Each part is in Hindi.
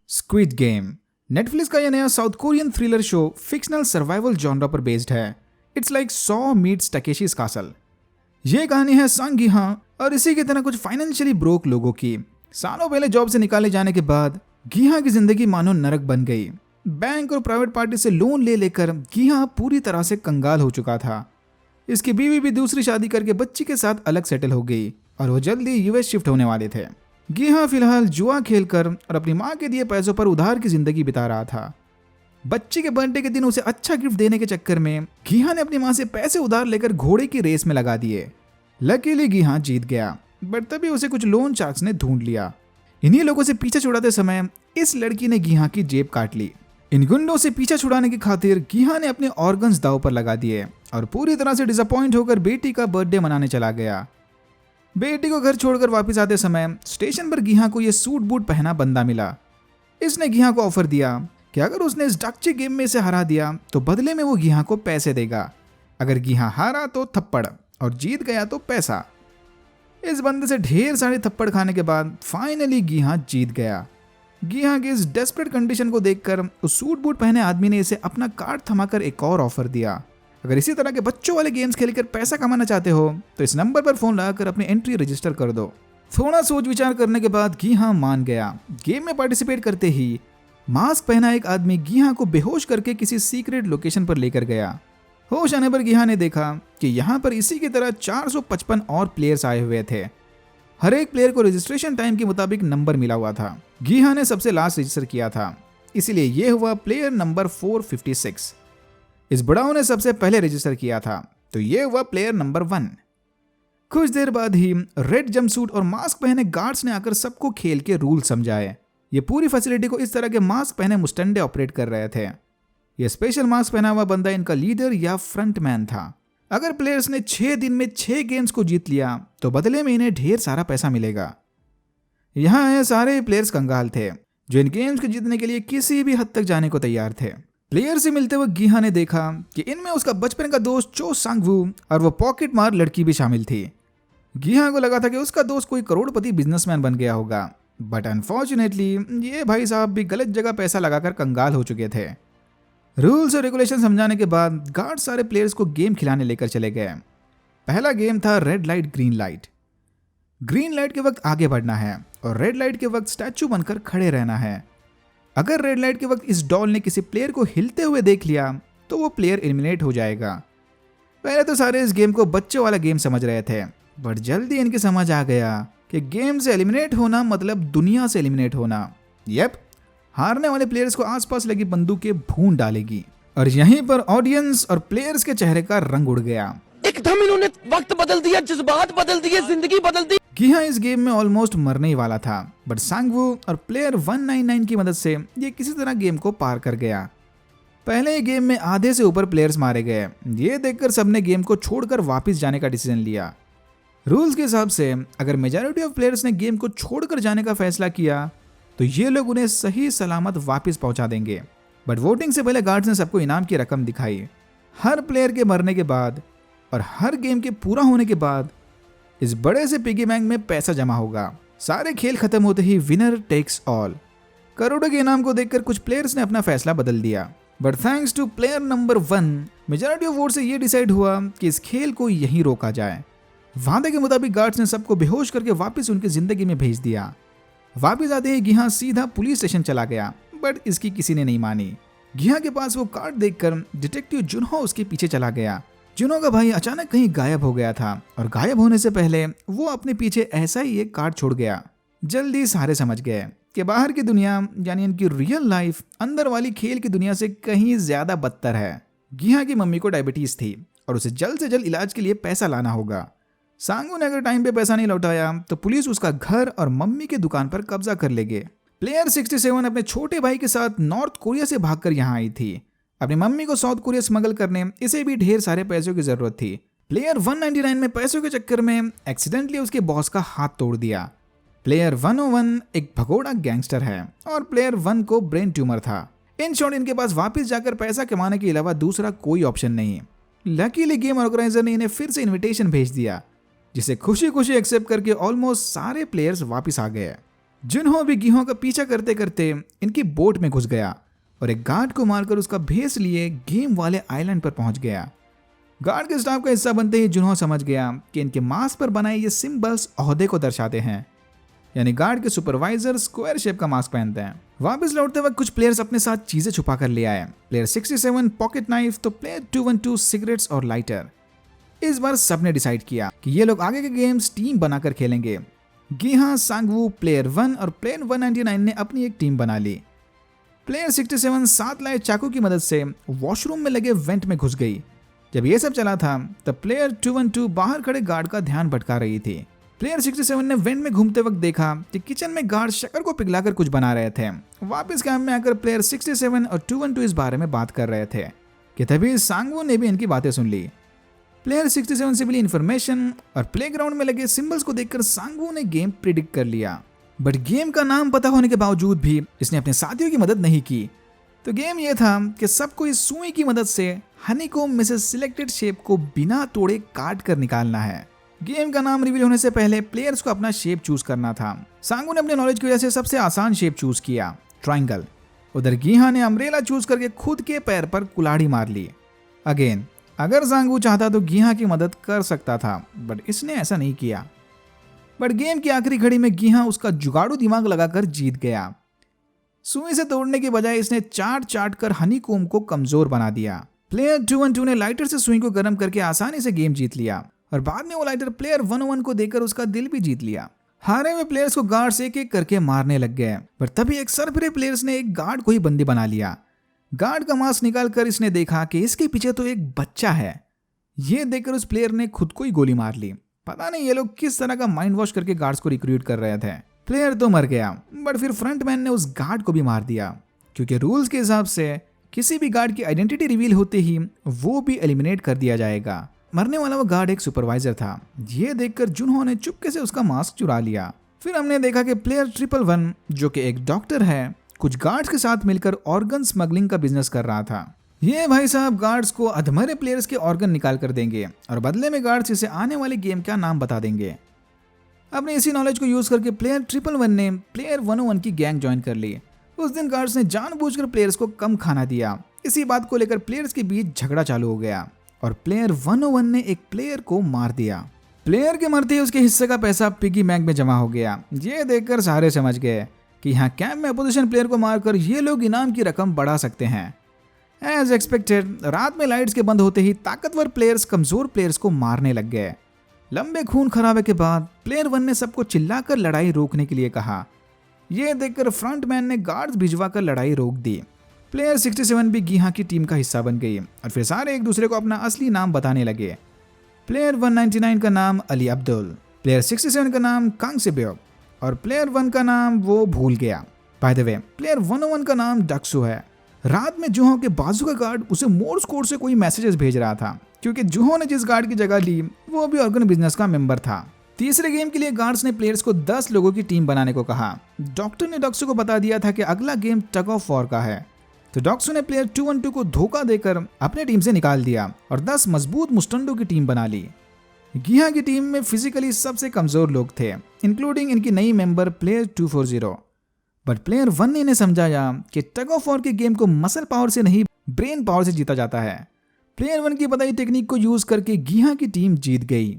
स्क्विड गेम नेटफ्लिक्स का यह नया south Korean thriller show fictional survival genre पर बेस्ड है। It's like Saw meets Takeshi's Castle. ये कहानी है सांग गिहा और इसी की तरह कुछ फाइनेंशियली ब्रोक लोगों की। सालों पहले जॉब से निकाले जाने के बाद गिहा की जिंदगी मानो नरक बन गई। बैंक और प्राइवेट पार्टी से लोन ले लेकर गिहा पूरी तरह से कंगाल हो चुका था। इसकी बीवी भी दूसरी शादी करके बच्ची के साथ अलग सेटल हो गई और वो जल्दी यूएस शिफ्ट होने वाले थे। गिहा फिलहाल जुआ खेलकर और अपनी माँ के दिए पैसों पर उधार की जिंदगी बिता रहा था। बच्ची के बर्थडे के दिन उसे अच्छा गिफ्ट देने के चक्कर में गिहा ने अपनी माँ से पैसे उधार लेकर घोड़े की रेस में लगा दिए। लकीली गिहा जीत गया, बट तभी उसे कुछ लोन शार्क्स ने ढूंढ लिया। इन्हीं लोगों से पीछा छुड़ाते समय इस लड़की ने गिहा की जेब काट ली। इन गुंडों से पीछा छुड़ाने की खातिर गिहा ने अपने ऑर्गन्स दांव पर लगा दिए और पूरी तरह से डिसअपॉइंट होकर बेटी का बर्थडे मनाने चला गया। बेटी को घर छोड़कर वापस आते समय स्टेशन पर गिहा को यह सूट बूट पहना बंदा मिला। इसने गिहा को ऑफर दिया कि अगर उसने इस डकची गेम में इसे हरा दिया तो बदले में वो गिहा को पैसे देगा। अगर गिहा हारा तो थप्पड़ और जीत गया तो पैसा। इस बंदे से ढेर सारे थप्पड़ खाने के बाद फाइनली गिहा जीत गया। गिहा की इस डेस्परेट कंडीशन को देखकर उस सूट बूट पहने आदमी ने इसे अपना कार्ड थमाकर एक और ऑफर दिया। अगर इसी तरह के बच्चों वाले गेम्स खेलकर पैसा कमाना चाहते हो तो इस नंबर पर फोन लगाकर अपनी एंट्री रजिस्टर कर दो। थोड़ा सोच विचार करने के बाद गिहा मान गया। गेम में पार्टिसिपेट करते ही मास्क पहना एक आदमी गिहा को बेहोश करके किसी सीक्रेट लोकेशन पर लेकर गया। होश आने पर गिहा ने देखा कि यहाँ पर इसी की तरह 455 और प्लेयर्स आए हुए थे। हर एक प्लेयर को रजिस्ट्रेशन टाइम के मुताबिक नंबर मिला हुआ था। गिहा ने सबसे लास्ट रजिस्टर किया था, इसलिए यह हुआ प्लेयर नंबर 456। इस बुढ़ाओं ने सबसे पहले रजिस्टर किया था, तो यह हुआ प्लेयर नंबर 1। कुछ देर बाद ही रेड जंपसूट और मास्क पहने गार्ड्स ने आकर सबको खेल के रूल समझाए। ये पूरी फैसिलिटी को इस तरह के मास्क पहने मुस्टंडे ऑपरेट कर रहे थे। यह स्पेशल मास्क पहना हुआ बंदा इनका लीडर या फ्रंटमैन था। अगर प्लेयर्स ने 6 दिन में 6 गेम्स को जीत लिया तो बदले में इन्हें ढेर सारा पैसा मिलेगा। यहाँ सारे प्लेयर्स कंगाल थे जो इन गेम्स को जीतने के लिए किसी भी हद तक जाने को तैयार थे। प्लेयर से मिलते हुए गिहा ने देखा कि इनमें उसका बचपन का दोस्त चो सांगवू और वो पॉकेट मार लड़की भी शामिल थी। गिहा को लगा था कि उसका दोस्त कोई करोड़पति बिजनेसमैन बन गया होगा, बट अनफॉर्चुनेटली ये भाई साहब भी गलत जगह पैसा लगाकर कंगाल हो चुके थे। रूल्स और रेगुलेशन समझाने के बाद गार्ड सारे प्लेयर्स को गेम खिलाने लेकर चले गए। पहला गेम था red light green light. Green light के वक्त आगे बढ़ना है और रेड लाइट के वक्त स्टैचू बनकर खड़े रहना है। अगर रेड लाइट के वक्त इस डॉल ने किसी प्लेयर को हिलते हुए देख लिया तो वो प्लेयर एलिमिनेट हो जाएगा। पहले तो सारे इस गेम को बच्चों वाला गेम समझ रहे थे, बट जल्दी इनकी समझ आ गया कि गेम से एलिमिनेट होना मतलब दुनिया से एलिमिनेट होना। यप, हारने वाले प्लेयर्स को आसपास लगी बंदूकें भून डालेगी। और यहीं पर ऑडियंस और प्लेयर्स के चेहरे का रंग उड़ गया। एकदम इन्होंने वक्त बदल दिया, जज्बात बदल दिए, जिंदगी बदल दी। गिहा इस गेम में ऑलमोस्ट मरने ही वाला था, बट सांगवू और प्लेयर 199 की मदद से ये किसी तरह गेम को पार कर गया। पहले ही गेम में आधे से ऊपर प्लेयर्स मारे गए। ये देखकर सबने गेम को छोड़कर वापस जाने का डिसीजन लिया। रूल्स के हिसाब से अगर मेजॉरिटी ऑफ प्लेयर्स ने गेम को छोड़कर जाने का फैसला किया तो ये लोग उन्हें सही सलामत वापस पहुंचा देंगे। बट वोटिंग से पहले गार्ड्स ने सबको इनाम की रकम दिखाई। हर प्लेयर के मरने के बाद और हर गेम के पूरा होने के बाद इस बड़े से पिगी बैंक में पैसा जमा होगा। सारे खेल खत्म होते ही विनर टेक्स ऑल। करोड़ों के इनाम को देखकर कुछ प्लेयर्स ने अपना फैसला बदल दिया, but thanks to player number 1 majority of vote से यह डिसाइड हुआ कि इस खेल को यहीं रोका जाए। वादे के मुताबिक गार्ड्स ने सबको बेहोश करके वापस उनकी जिंदगी में भेज दिया। वापस आते ही गिहा सीधा पुलिस स्टेशन चला गया, बट इसकी किसी ने नहीं मानी। गिहा के पास वो कार्ड देखकर डिटेक्टिव जुनहो उसके पीछे चला गया। जुनहो का भाई अचानक कहीं गायब हो गया था और गायब होने से पहले वो अपने पीछे ऐसा ही एक कार्ड छोड़ गया। जल्दी सारे समझ गए कि बाहर की दुनिया यानी इनकी रियल लाइफ अंदर वाली खेल की दुनिया से कहीं ज्यादा बदतर है। गिहा की मम्मी को डायबिटीज थी और उसे जल्द से जल्द इलाज के लिए पैसा लाना होगा। सांगू ने अगर टाइम पे पैसा नहीं लौटाया तो पुलिस उसका घर और मम्मी की दुकान पर कब्जा कर लेंगे। प्लेयर 67 अपने छोटे भाई के साथ नॉर्थ कोरिया से भागकर यहाँ आई थी। अपनी मम्मी को साउथ कोरिया स्मगल करने इसे भी ढेर सारे पैसों की जरूरत थी। प्लेयर 199 में पैसों के चक्कर में एक्सीडेंटली उसके बॉस का हाथ तोड़ दिया। प्लेयर 101 एक भगोड़ा गैंगस्टर है और प्लेयर 1 को ब्रेन ट्यूमर था। इन शॉर्ट इनके पास वापस जाकर पैसा कमाने के अलावा दूसरा कोई ऑप्शन नहीं। लकीली गेम ऑर्गेनाइजर ने इन्हें फिर से इन्विटेशन भेज दिया, जिसे खुशी खुशी एक्सेप्ट करके ऑलमोस्ट सारे प्लेयर्स वापस आ गए। जुनहो भी गिहो का पीछा करते करते इनकी बोट में घुस गया और एक गार्ड को मारकर उसका भेस लिए गेम वाले आइलैंड पर पहुंच गया। गार्ड के स्टाफ का हिस्सा बनते ही जुनहो समझ गया कि इनके मास्क पर बनाए ये सिंबल्स ओहदे को दर्शाते हैं, यानी गार्ड के सुपरवाइजर स्क्वायर शेप का मास्क पहनते हैं। वापस लौटते वक्त कुछ प्लेयर्स अपने साथ चीजें छुपा कर ले आए। प्लेयर 67 पॉकेट नाइफ तो प्लेयर 212 सिगरेट्स और लाइटर। इस बार सबने डिसाइड किया कि ये लोग आगे के गेम्स टीम बनाकर खेलेंगे। गिहा, सांगवू, प्लेयर 1 और प्लेयर 199 ने अपनी एक टीम बना ली। प्लेयर 67 साथ लाए चाकू की मदद से वॉशरूम में लगे वेंट में घुस गई। जब ये सब चला था तब प्लेयर 212 बाहर खड़े गार्ड का ध्यान भटका रही थी। प्लेयर 67 ने वेंट में घूमते वक्त देखा कि किचन में गार्ड शक्कर को पिघलाकर कुछ बना रहे थे। वापस काम में आकर प्लेयर 67 और 212 इस बारे में बात कर रहे थे कि तभी सांगवू ने भी इनकी बातें सुन ली। प्लेयर 67 से मिली इन्फॉर्मेशन और प्लेग्राउंड में लगे सिंबल्स को देखकर सांगवू ने गेम प्रिडिक्ट कर लिया। बट गेम का नाम पता होने के बावजूद भी इसने अपने साथियों की मदद नहीं की। तो गेम यह था कि सबको इस सुई की मदद से हनीकॉम्ब में से सिलेक्टेड शेप को बिना तोड़े काट कर निकालना है। गेम का नाम रिवील होने से पहले प्लेयर्स को अपना शेप चूज करना था। सांगू ने अपने नॉलेज की वजह से सबसे आसान शेप चूज किया, ट्रायंगल। उधर गिहा ने अम्ब्रेला चूज करके खुद के पैर पर कुल्हाड़ी मार ली। अगेन, अगर सांगू चाहता तो गिहा की मदद कर सकता था, बट इसने ऐसा नहीं किया। बट गेम की आखिरी घड़ी में गिहा उसका जुगाड़ू दिमाग लगाकर जीत गया। सुई से तोड़ने के बजाय इसने चाट कर हनीकॉम्ब को कमजोर बना दिया। प्लेयर 212 ने लाइटर से सुई को गर्म करके आसानी से गेम जीत लिया और बाद में वो लाइटर प्लेयर 101 को देकर उसका दिल भी जीत लिया। हारे हुए प्लेयर्स को गार्ड्स एक एक करके मारने लग गए, पर तभी एक सरफिरे प्लेयर्स ने एक गार्ड को ही बंदी बना लिया। गार्ड का मास्क निकालकर इसने देखा कि इसके पीछे तो एक बच्चा है। ये देखकर उस प्लेयर ने खुद को ही गोली मार ली। पता नहीं ये लोग किस तरह का माइंड वॉश करके गार्ड्स को रिक्रूट कर रहे थे। प्लेयर तो मर गया, बट फिर फ्रंटमैन ने उस गार्ड को भी मार दिया, क्योंकि रूल्स के हिसाब से किसी भी गार्ड की आइडेंटिटी रिवील होते ही वो भी एलिमिनेट कर दिया जाएगा। मरने वाला वो गार्ड एक सुपरवाइजर था। ये देखकर जुनहो ने चुपके से उसका मास्क चुरा लिया। फिर हमने देखा कि प्लेयर 111 जो कि एक डॉक्टर है, कुछ गार्ड्स के साथ मिलकर ऑर्गन स्मगलिंग का बिजनेस कर रहा था। ये भाई साहब गार्ड्स को अधमरे प्लेयर्स के ऑर्गन निकाल कर देंगे और बदले में गार्ड्स इसे आने वाले गेम का नाम बता देंगे। अपने इसी नॉलेज को यूज करके प्लेयर 111 ने प्लेयर 101 की गैंग ज्वाइन कर ली। उस दिन गार्ड्स ने जानबूझकर प्लेयर्स को कम खाना दिया। इसी बात को लेकर प्लेयर्स के बीच झगड़ा चालू हो गया और प्लेयर 101 ने एक प्लेयर को मार दिया। प्लेयर के मरते ही उसके हिस्से का पैसा पिगी बैंक में जमा हो गया। ये देखकर सारे समझ गए कि यहाँ कैंप में अपोजिशन प्लेयर को मारकर ये लोग इनाम की रकम बढ़ा सकते हैं। एज एक्सपेक्टेड, रात में लाइट्स के बंद होते ही ताकतवर प्लेयर्स कमजोर प्लेयर्स को मारने लग गए। लंबे खून खराबे के बाद प्लेयर 1 ने सबको चिल्लाकर लड़ाई रोकने के लिए कहा। यह देखकर फ्रंटमैन ने गार्ड्स भिजवाकर लड़ाई रोक दी। प्लेयर 67 भी गिहा की टीम का हिस्सा बन गई और फिर सारे एक दूसरे को अपना असली नाम बताने लगे। प्लेयर 199 का नाम अली अब्दुल, प्लेयर 67 का नाम कांग सेब्योक और प्लेयर 1 का नाम वो भूल गया। बाय द वे, प्लेयर 101 का नाम डक्सू है। रात में जुहो के बाजू का गार्ड उसे मोर्स कोड से कोई मैसेजेस भेज रहा था, क्योंकि जुहो ने जिस गार्ड की जगह ली वो भी ऑर्गन बिजनेस का मेंबर था। तीसरे गेम के लिए गार्ड्स ने प्लेयर्स को 10 लोगों की टीम बनाने को कहा। डॉक्टर ने डक्सू को बता दिया था कि अगला गेम टग ऑफ वॉर का है, तो डक्सू ने प्लेयर 212 को धोखा देकर अपने टीम से निकाल दिया और 10 मजबूत मुस्टंडो की टीम बना ली। गिहा की टीम में फिजिकली सबसे कमजोर लोग थे, इंक्लूडिंग इनकी नई मेंबर प्लेयर 240। बट प्लेयर 1 ने इन्हें समझाया कि टग ऑफ वॉर के गेम को मसल पावर से नहीं ब्रेन पावर से जीता जाता है। प्लेयर 1 की बताई टेक्निक को यूज करके गिहा की टीम जीत गई।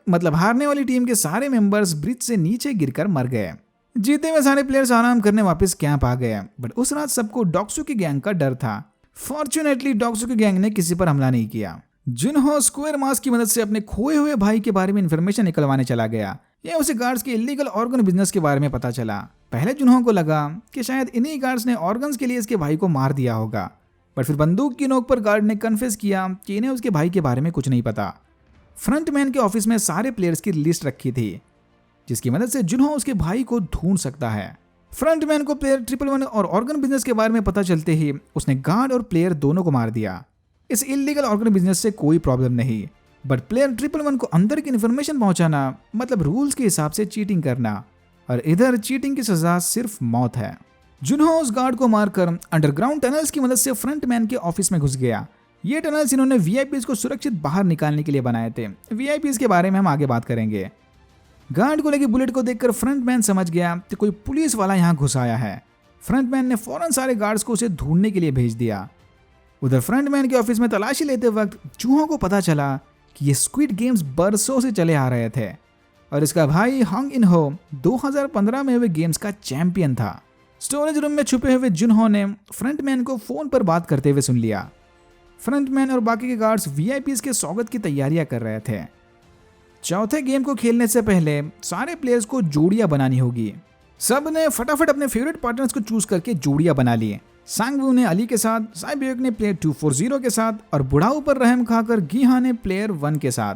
मतलब हारने वाली टीम के सारे मेंबर्स ब्रिज से नीचे गिरकर मर गए। जीते हुए सारे प्लेयर्स आराम करने वापस कैंप आ गए, बट उस रात सबको डॉक्सू की गैंग का डर था। फॉर्चुनेटली डॉक्सू की गैंग ने किसी पर हमला नहीं किया। जुनहो स्क्वायर मास्क की मदद से अपने खोए हुए भाई के बारे में इंफॉर्मेशन निकलवाने चला गया। यह उसे गार्ड्स के इलीगल ऑर्गन बिजनेस के बारे में पता चला। पहले जुनहो को लगा कि शायद इन्हीं गार्ड्स ने ऑर्गन्स के लिए इसके भाई को मार दिया होगा, बट फिर बंदूक की नोक पर गार्ड ने कन्फेस किया कि इन्हें उसके भाई के बारे में कुछ नहीं पता। फ्रंटमैन के ऑफिस में सारे प्लेयर्स की लिस्ट रखी थी, जिसकी मदद से जुनहो उसके भाई को ढूंढ सकता है। फ्रंटमैन को प्लेयर 111 और ऑर्गन बिजनेस के बारे में पता चलते ही उसने गार्ड और प्लेयर दोनों को मार दिया। इस इलीगल ऑर्गन बिजनेस से कोई प्रॉब्लम नहीं, बट प्लेयर 111 को अंदर की इन्फॉर्मेशन पहुंचाना मतलब रूल्स के हिसाब से चीटिंग करना, और इधर चीटिंग की सजा सिर्फ मौत है। जुनहो उस गार्ड को मारकर अंडरग्राउंड टनल्स की मदद से फ्रंटमैन के ऑफिस में घुस गया। ये टनल्स इन्होंने वीआईपीज को सुरक्षित बाहर निकालने के लिए बनाए थे। वीआईपीज के बारे में हम आगे बात करेंगे। गार्ड को लगी बुलेट को देखकर फ्रंटमैन समझ गया कि कोई पुलिस वाला यहाँ घुस आया है। फ्रंटमैन ने फौरन सारे गार्ड्स को उसे ढूंढने के लिए भेज दिया। उधर फ्रंटमैन के ऑफिस में तलाशी लेते वक्त चूहों को पता चला कि ये स्क्विड गेम्स बरसों से चले आ रहे थे और इसका भाई हॉन्ग इन हो 2015 में हुए गेम्स का चैंपियन था। स्टोरेज रूम में छुपे हुए जुनहो ने फ्रंटमैन को फोन पर बात करते हुए सुन लिया। फ्रंटमैन और बाकी के गार्ड्स वीआईपीज के स्वागत की तैयारियां कर रहे थे। चौथे गेम को खेलने से पहले सारे प्लेयर्स को जोड़ियां बनानी होगी। सब ने फटाफट अपने फेवरेट पार्टनर्स को चूज करके जोड़ियां बना लिए। सांगवू ने अली के साथ, साइबियोक ने प्लेयर 240 के साथ और बुढ़ाऊ पर रहम खाकर गीहा ने प्लेयर 1 के साथ।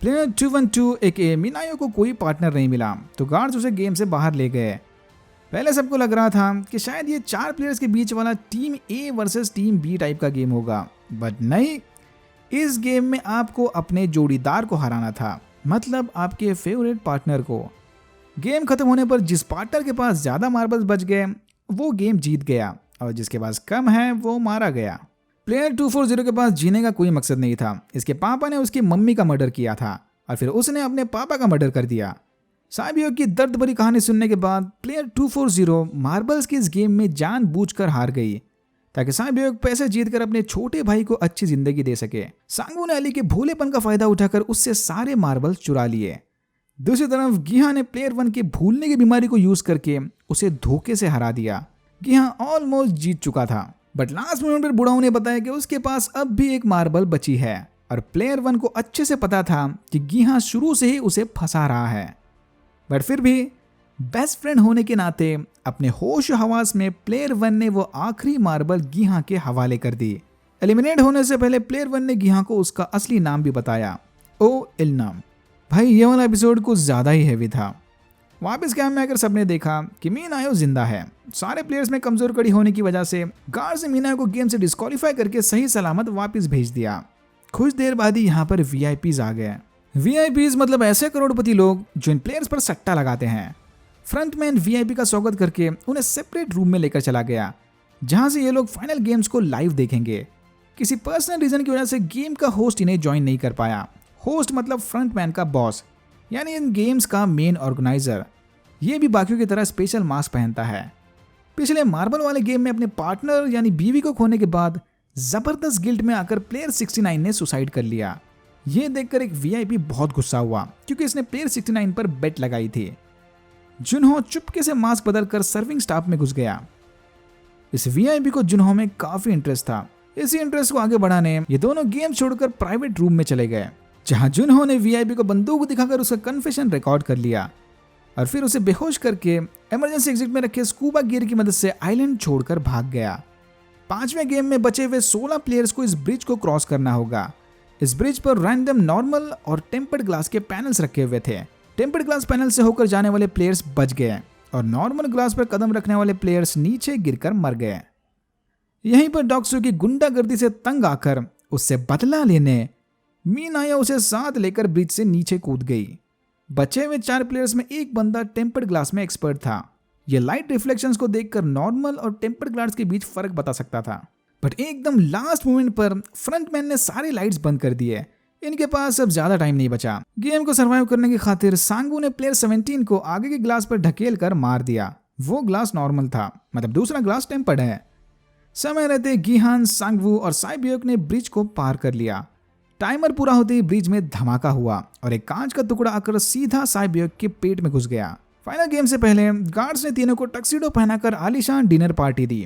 प्लेयर 212 एके मिनायो को कोई पार्टनर नहीं मिला तो गार्ड्स उसे गेम से बाहर ले गए। पहले सबको लग रहा था कि शायद ये 4 प्लेयर्स के बीच वाला team A versus team B type का गेम होगा, बट नहीं। इस गेम में आपको अपने जोड़ीदार को हराना था, मतलब आपके फेवरेट पार्टनर को। गेम खत्म होने पर जिस पार्टनर के पास ज्यादा मार्बल्स बच गए वो गेम जीत गया और जिसके पास कम है वो मारा गया। प्लेयर 240 के पास जीने का कोई मकसद नहीं था। इसके पापा ने उसकी मम्मी का मर्डर किया था और फिर उसने अपने पापा का मर्डर कर दिया। साइबियोक की दर्द भरी कहानी सुनने के बाद प्लेयर 240 मार्बल्स की इस गेम में जानबूझकर हार गई ताकि साइबियोक पैसे जीतकर अपने छोटे भाई को अच्छी जिंदगी दे सके। सांगवू ने अली के भोलेपन का फायदा उठाकर उससे सारे मार्बल्स चुरा लिए। दूसरी तरफ गीहा ने प्लेयर 1 के भूलने की बीमारी को यूज करके उसे धोखे से हरा दिया। गीहा ऑलमोस्ट जीत चुका था, बट लास्ट मोमेंट पर बुढ़ाऊ ने बताया कि उसके पास अब भी एक मार्बल बची है और प्लेयर 1 को अच्छे से पता था कि गीहा शुरू से ही उसे फंसा रहा है। बट फिर भी बेस्ट फ्रेंड होने के नाते अपने होश हवास में प्लेयर 1 ने वो आखिरी मार्बल गीहा के हवाले कर दी। एलिमिनेट होने से पहले प्लेयर 1 ने गीहा को उसका असली नाम भी बताया, ओ इल्नाम। भाई ये वाला एपिसोड कुछ ज्यादा ही हैवी था। वापस कैंप में आकर सबने देखा कि मीनायो जिंदा है। सारे प्लेयर्स में कमजोर कड़ी होने की वजह से गार्ड्स ने मीनायो को गेम से डिस्क्वालीफाई करके सही सलामत वापस भेज दिया। कुछ देर बाद ही यहाँ पर वीआईपीज आ गए। वीआईपीज मतलब ऐसे करोड़पति लोग जो इन प्लेयर्स पर सट्टा लगाते हैं। फ्रंटमैन वीआईपी का स्वागत करके उन्हें सेपरेट रूम में लेकर चला गया जहां से ये लोग फाइनल गेम्स को लाइव देखेंगे। किसी पर्सनल रीजन की वजह से गेम का होस्ट इन्हें ज्वाइन नहीं कर पाया। होस्ट मतलब फ्रंटमैन का बॉस, यानी इन गेम्स का मेन ऑर्गेनाइजर। ये भी बाकियों की तरह स्पेशल मास्क पहनता है। पिछले मार्बल वाले गेम में अपने पार्टनर यानी बीवी को खोने के बाद जबरदस्त गिल्ट में आकर प्लेयर 69 ने सुसाइड कर लिया। ये देखकर एक वीआईपी बहुत गुस्सा हुआ क्योंकि इसने प्लेयर 69 पर बेट लगाई थी। जुनहो चुपके से मास्क बदलकर सर्विंग स्टाफ में घुस गया। इस वीआईपी को जुनहो में काफी इंटरेस्ट था। इसी इंटरेस्ट को आगे बढ़ाने ये दोनों गेम छोड़कर प्राइवेट रूम में चले गए जहां जुनहो ने वीआईपी को बंदूक दिखाकर उसका कन्फेशन रिकॉर्ड कर लिया और फिर उसे बेहोश करके इमरजेंसी एग्जिट में रखे स्कूबा गियर की मदद से आइलैंड छोड़कर भाग गया। 5वें गेम में बचे हुए 16 प्लेयर्स को इस ब्रिज को क्रॉस करना होगा। इस ब्रिज पर रैंडम नॉर्मल और टेम्पर्ड ग्लास के पैनल्स रखे हुए थे। टेम्पर्ड ग्लास पैनल से होकर जाने वाले प्लेयर्स बच गए और नॉर्मल ग्लास पर कदम रखने वाले प्लेयर्स नीचे गिरकर मर गए। यहीं पर डॉक्सू की गुंडागर्दी से तंग आकर उससे बदला लेने मीनाया उसे साथ लेकर ब्रिज से नीचे कूद गई। बचे हुए 4 प्लेयर्स में एक बंदा टेम्पर्ड ग्लास में एक्सपर्ट था। यह लाइट रिफ्लेक्शंस को देखकर नॉर्मल और टेम्पर्ड ग्लास के बीच फर्क बता सकता था। बट एकदम लास्ट मोमेंट पर फ्रंटमैन ने सारे लाइट्स बंद कर दिए। इनके पास अब ज्यादा टाइम नहीं बचा। गेम को सर्वाइव करने की खातिर सांगू ने प्लेयर 17 को आगे के ग्लास पर ढकेल कर मार दिया। वो ग्लास नॉर्मल था, मतलब दूसरा ग्लास टेम्पर्ड है। समय रहते गीहान, सांगवू और साइबियोक ने ब्रिज को पार कर लिया। टाइमर पूरा होते ही ब्रिज में धमाका हुआ और एक कांच का टुकड़ा आकर सीधा साइबियोक के पेट में घुस गया। फाइनल गेम से पहले गार्ड्स ने तीनों को टक्सीडो पहनाकर आलीशान डिनर पार्टी दी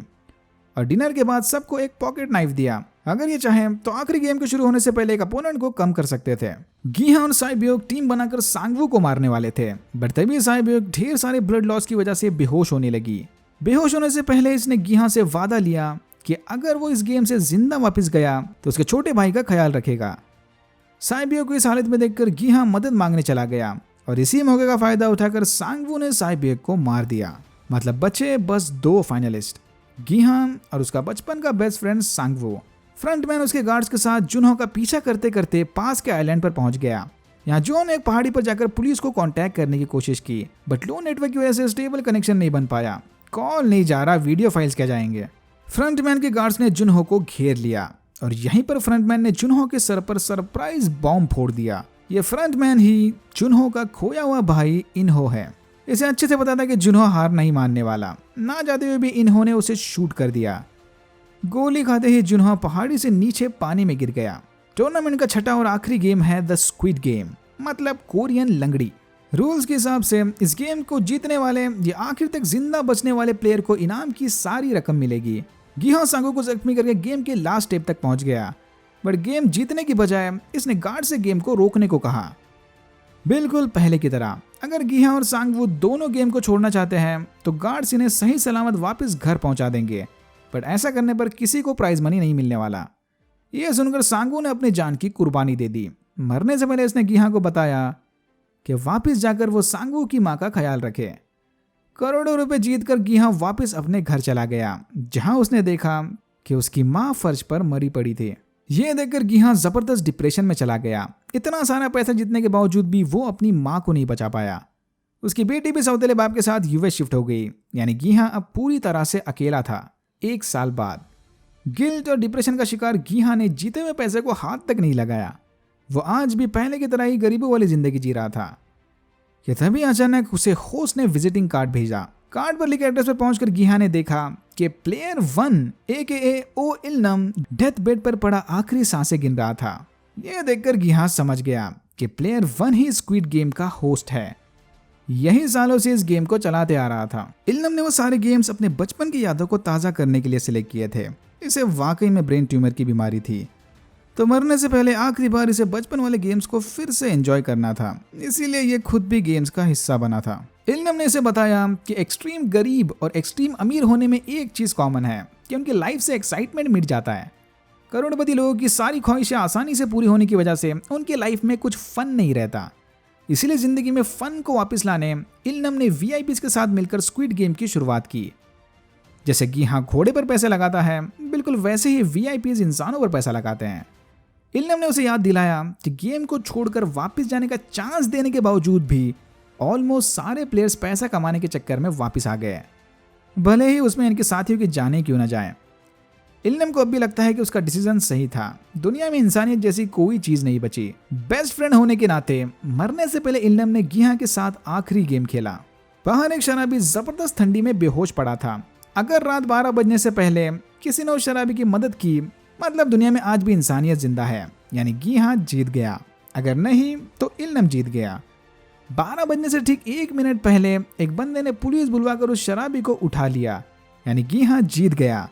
और डिनर के बाद सबको एक पॉकेट नाइफ दिया। अगर ये चाहें तो आखिरी गेम के शुरू होने से पहले एक अपोनेंट को कम कर सकते थे। गीहा और साइबियोक टीम बनाकर सांगवू को मारने वाले थे, बट तभी साइबियोक ढेर सारे ब्लड लॉस की वजह से बेहोश होने लगी। बेहोश होने से पहले इसने गीहा से वादा लिया कि अगर वो इस गेम से जिंदा वापस गया तो उसके छोटे भाई का ख्याल रखेगा। साइबियोक को इस हालत में देखकर गीहा मदद मांगने चला गया और इसी मौके का फायदा उठाकर सांगवू ने साइबियोक को मार दिया। मतलब बचे बस 2 फाइनलिस्ट, गीहा और उसका बचपन का बेस्ट फ्रेंड सांगवू। फ्रंटमैन उसके गार्ड्स के साथ जुनहो का पीछा करते करते पास के आइलैंड पर पहुंच गया। यहाँ जो ने एक पहाड़ी पर जाकर पुलिस को कांटेक्ट करने की कोशिश की, बट लो नेटवर्क की वजह से स्टेबल कनेक्शन नहीं बन पाया। कॉल नहीं जा रहा, वीडियो फाइल्स क्या जाएंगे। फ्रंटमैन के गार्ड्स ने जुनहो को घेर लिया और यहीं पर फ्रंटमैन ने जुनहो के सर पर सरप्राइज बॉम्ब फोड़ दिया। ये फ्रंटमैन ही जुनहो का खोया हुआ भाई इनहो है। इसे अच्छे से पता था कि जुनहो हार नहीं मानने वाला। ना चाहते हुए भी इनहो ने उसे शूट कर दिया। गोली खाते ही जुनहो पहाड़ी से नीचे पानी में गिर गया। टूर्नामेंट का छठा और आखिरी गेम है द स्क्विड गेम, मतलब कोरियन लंगड़ी। रूल्स के हिसाब से इस गेम को जीतने वाले या आखिर तक जिंदा बचने वाले प्लेयर को इनाम की सारी रकम मिलेगी। गिहा सांगो को जख्मी करके गेम के लास्ट स्टेप तक पहुंच गया, बट गेम जीतने की बजाय इसने गार्ड से गेम को रोकने को कहा। बिल्कुल पहले की तरह अगर गिहा और सांगवू दोनों गेम को छोड़ना चाहते हैं तो गार्ड्स इन्हें सही सलामत वापस घर पहुंचा देंगे, बट ऐसा करने पर किसी को प्राइज मनी नहीं मिलने वाला। यह सुनकर सांगवू ने अपनी जान की कुर्बानी दे दी। मरने से पहले उसने गिहा को बताया कि वापस जाकर वो सांगवू की मां का ख्याल रखे। करोड़ों रुपए जीतकर गिहा वापस अपने घर चला गया, जहां उसने देखा कि उसकी मां फर्श पर मरी पड़ी थी। यह देखकर गिहा जबरदस्त डिप्रेशन में चला गया। इतना सारा पैसा जीतने के बावजूद भी वो अपनी मां को नहीं बचा पाया। उसकी बेटी भी सौतेले बाप के साथ यूएस शिफ्ट हो गई, यानी गिहा अब पूरी तरह से अकेला था। 1 साल बाद गिल्ट और डिप्रेशन का शिकार गिहा ने जीते हुए पैसे को हाथ तक नहीं लगाया। वो आज भी पहले की तरह ही गरीबों वाली जिंदगी जी रहा था कि तभी अचानक उसे होस्ट ने विजिटिंग कार्ड भेजा। कार्ड पर लिखे एड्रेस पर पहुंचकर गिहा ने देखा कि प्लेयर 1 AKA ओ इलनम डेथ बेड पर पड़ा आखिरी सांसें गिन रहा था। यह देखकर गिहा समझ गया कि प्लेयर 1 ही स्क्विड गेम का होस्ट है। यही सालों से इस गेम को चलाते आ रहा था। इलनम ने वो सारे गेम्स अपने बचपन की यादों को ताज़ा करने के लिए सिलेक्ट किए थे। इसे वाकई में ब्रेन ट्यूमर की बीमारी थी, तो मरने से पहले आखिरी बार इसे बचपन वाले गेम्स को फिर से एंजॉय करना था, इसीलिए ये खुद भी गेम्स का हिस्सा बना था। इलनम ने इसे बताया कि एक्सट्रीम गरीब और एक्सट्रीम अमीर होने में एक चीज कॉमन है कि उनकी लाइफ से एक्साइटमेंट मिट जाता है। करोड़पति लोगों की सारी ख्वाहिशें आसानी से पूरी होने की वजह से उनकी लाइफ में कुछ फन नहीं रहता। इसीलिए जिंदगी में फन को वापस लाने इलनम ने वीआईपीज के साथ मिलकर स्क्विड गेम की शुरुआत की। जैसे गिहा घोड़े पर पैसे लगाता है, बिल्कुल वैसे ही वीआईपीज इंसानों पर पैसा लगाते हैं। इलनम ने उसे याद दिलाया कि गेम को छोड़कर वापस जाने का चांस देने के बावजूद भी ऑलमोस्ट सारे प्लेयर्स पैसा कमाने के चक्कर में वापस आ गए, भले ही उसमें इनके साथियों की जाने क्यों न जाए। इलनम को अब भी लगता है कि उसका डिसीजन सही था। दुनिया में इंसानियत जैसी कोई चीज नहीं बची। बेस्ट फ्रेंड होने के नाते मरने से पहले इलनम ने गिहा के साथ आखिरी गेम खेला। बाहर एक शराबी जबरदस्त ठंडी में बेहोश पड़ा था। अगर रात 12 बजने से पहले किसी ने उस शराबी की मदद की, मतलब दुनिया में आज भी इंसानियत जिंदा है, यानी गिहा जीत गया। अगर नहीं तो इलनम जीत गया। 12 बजने से ठीक 1 मिनट पहले एक बंदे ने पुलिस बुलवाकर उस शराबी को उठा लिया, यानी गिहा जीत गया।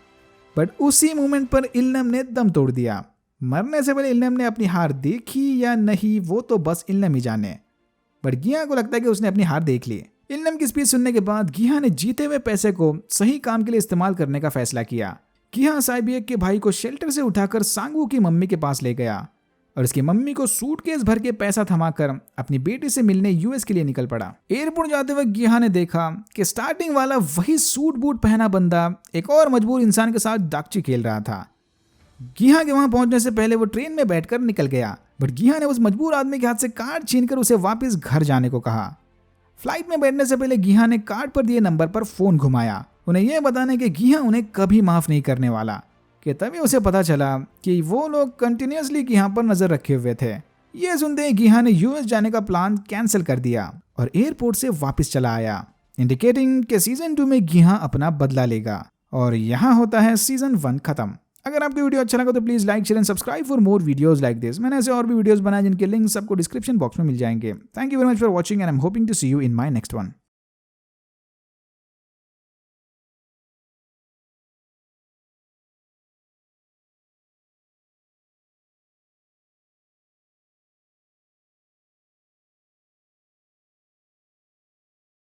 बट उसी मोमेंट पर इलनम ने दम तोड़ दिया। मरने से पहले इलनम ने अपनी हार देखी या नहीं वो तो बस इलनम ही जाने, बट गिहा को लगता है कि उसने अपनी हार देख ली। इलनम की स्पीच सुनने के बाद गिहा ने जीते हुए पैसे को सही काम के लिए इस्तेमाल करने का फैसला किया। गिहा साइबियक के भाई को शेल्टर से उठाकर सांगवू की मम्मी के पास ले गया और उसकी मम्मी को सूटकेस भर के पैसा थमाकर अपनी बेटी से मिलने यूएस के लिए निकल पड़ा। एयरपोर्ट जाते वक्त गिहा ने देखा कि स्टार्टिंग वाला वही सूट बूट पहना बंदा एक और मजबूर इंसान के साथ दागची खेल रहा था। गिहा के वहां पहुंचने से पहले वो ट्रेन में बैठकर निकल गया, बट गिहा ने उस मजबूर आदमी के हाथ से कार्ड छीनकर उसे वापस घर जाने को कहा। फ्लाइट में बैठने से पहले गिहा ने कार्ड पर दिए नंबर पर फोन घुमाया, उन्हें यह बताने कि गिहा उन्हें कभी माफ नहीं करने वाला। कि तभी उसे पता चला कि वो लोग कंटिन्यूसली गिहा पर नजर रखे हुए थे। यह सुनते ही गिहा ने यूएस जाने का प्लान कैंसिल कर दिया और एयरपोर्ट से वापस चला आया, इंडिकेटिंग कि सीजन 2 में गिहा अपना बदला लेगा। और यहाँ होता है सीजन 1 खत्म। अगर आपको वीडियो अच्छा लगा तो please like share and subscribe for more videos like this. मैंने ऐसे और भी वीडियोस बनाए जिनके लिंक्स आपको डिस्क्रिप्शन बॉक्स में मिल जाएंगे। Thank you very much for watching and I am hoping to see you in my next one.